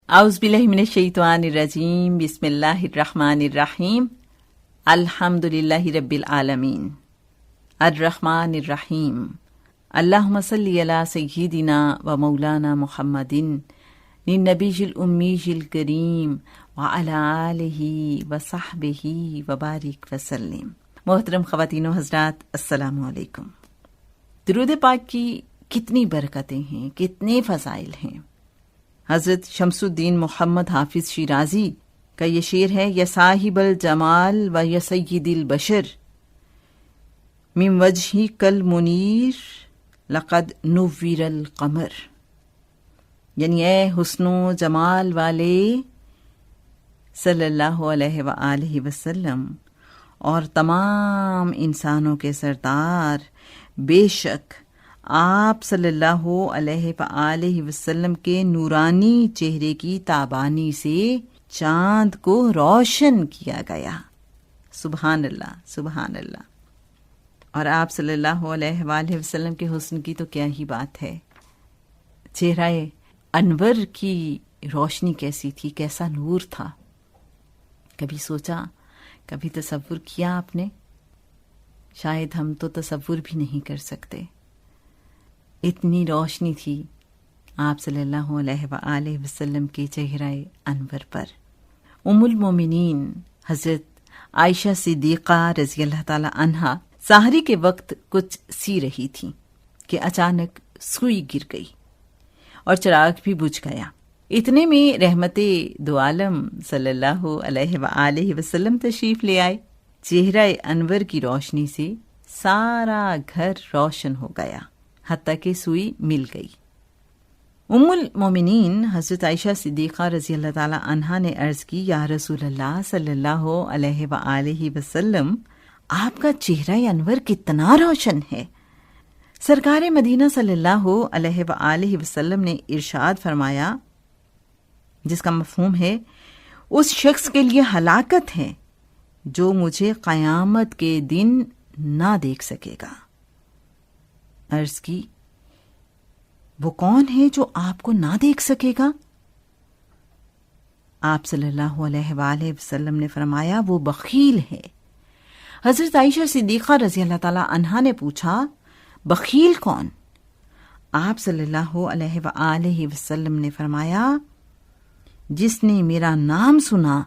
اعوذ باللہ من الشیطان الرجیم، بسم اللہ الرحمن الرحیم، الحمد للہ رب العالمین، الرحمن الرحیم، اللہم صلی علی سیدنا و مولانا محمد النبی الامی الکریم وعلی آلہ وصحبہ وبارک وسلم۔ محترم خواتین و حضرات، السلام علیکم۔ درود پاک کی کتنی برکتیں ہیں، کتنے فضائل ہیں۔ حضرت شمس الدین محمد حافظ شیرازی کا یہ شعر ہے، یا صاحب الجمال و یا سید البشر من وجہی کل منیر لقد نور القمر، یعنی اے حسن و جمال والے صلی اللہ علیہ وآلہ وسلم اور تمام انسانوں کے سردار، بے شک آپ صلی اللہ علیہ وآلہ وسلم کے نورانی چہرے کی تابانی سے چاند کو روشن کیا گیا۔ سبحان اللہ، سبحان اللہ۔ اور آپ صلی اللہ علیہ وآلہ وسلم کے حسن کی تو کیا ہی بات ہے۔ چہرہ انور کی روشنی کیسی تھی، کیسا نور تھا، کبھی سوچا، کبھی تصور کیا آپ نے؟ شاید ہم تو تصور بھی نہیں کر سکتے، اتنی روشنی تھی آپ صلی اللہ علیہ وآلہ وسلم کے چہرہ انور پر۔ ام المومنین حضرت عائشہ صدیقہ رضی اللہ تعالی عنہا سحری کے وقت کچھ سی رہی تھی کہ اچانک سوئی گر گئی اور چراغ بھی بجھ گیا۔ اتنے میں رحمت دو عالم صلی اللہ علیہ وآلہ وسلم تشریف لے آئے۔ چہرہ انور کی روشنی سے سارا گھر روشن ہو گیا، حتیٰ کہ سوئی مل گئی۔ ام المومنین حضرت عائشہ صدیقہ رضی اللہ تعالی عنہا نے عرض کی، یا رسول اللہ صلی اللہ علیہ وآلہ وسلم، آپ کا چہرہ انور کتنا روشن ہے۔ سرکار مدینہ صلی اللہ علیہ وآلہ وسلم نے ارشاد فرمایا، جس کا مفہوم ہے، اس شخص کے لیے ہلاکت ہے جو مجھے قیامت کے دن نہ دیکھ سکے گا۔ عرض کی، وہ کون ہے جو آپ کو نہ دیکھ سکے گا؟ آپ صلی اللہ علیہ وآلہ وسلم نے فرمایا، وہ بخیل ہے۔ حضرت عائشہ صدیقہ رضی اللہ تعالی عنہا نے پوچھا، بخیل کون؟ آپ صلی اللہ علیہ وآلہ وسلم نے فرمایا، جس نے میرا نام سنا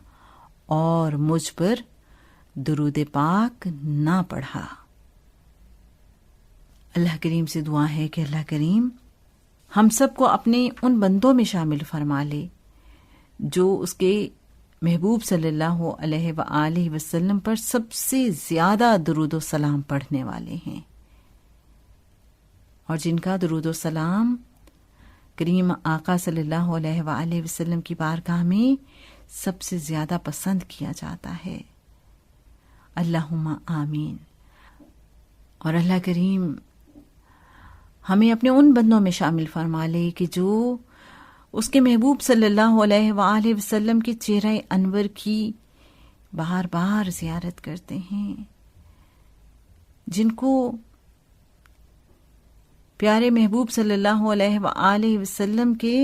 اور مجھ پر درود پاک نہ پڑھا۔ اللہ کریم سے دعا ہے کہ اللہ کریم ہم سب کو اپنے ان بندوں میں شامل فرما لے جو اس کے محبوب صلی اللہ علیہ وآلہ وسلم پر سب سے زیادہ درود و سلام پڑھنے والے ہیں، اور جن کا درود و سلام کریم آقا صلی اللہ علیہ وآلہ وسلم کی بارگاہ میں سب سے زیادہ پسند کیا جاتا ہے۔ اللہم آمین۔ اور اللہ کریم ہمیں اپنے ان بندوں میں شامل فرما لے کہ جو اس کے محبوب صلی اللہ علیہ وآلہ وسلم کے چہرہ انور کی بار بار زیارت کرتے ہیں، جن کو پیارے محبوب صلی اللہ علیہ وآلہ وسلم کے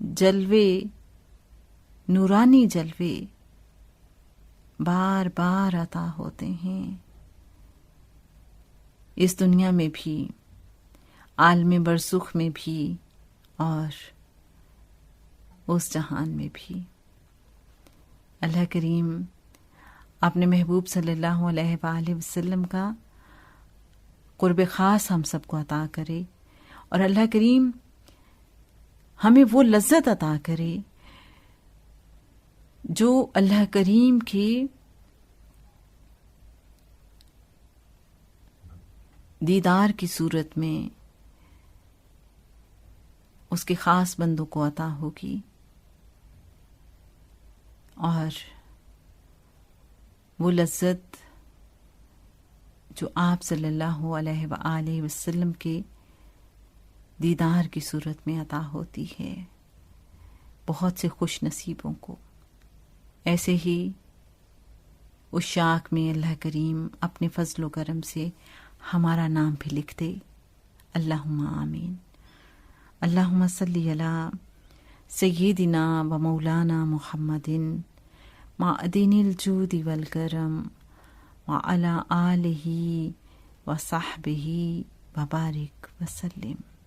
جلوے، نورانی جلوے بار بار عطا ہوتے ہیں، اس دنیا میں بھی، عالم برزخ میں بھی، اور اس جہان میں بھی۔ اللہ کریم اپنے محبوب صلی اللہ علیہ وآلہ وسلم کا قرب خاص ہم سب کو عطا کرے، اور اللہ کریم ہمیں وہ لذت عطا کرے جو اللہ کریم کے دیدار کی صورت میں اس کے خاص بندوں کو عطا ہوگی، اور وہ لذت جو آپ صلی اللہ علیہ وآلہ وسلم کے دیدار کی صورت میں عطا ہوتی ہے بہت سے خوش نصیبوں کو۔ ایسے ہی اس شاخ میں اللہ کریم اپنے فضل و کرم سے ہمارا نام بھی لکھ دے۔ اللہم آمین۔ اللہم صلی علی سیدنا و مولانا محمد معدن الجود والکرم وعلی آلہ وصحبہ وبارک وسلم.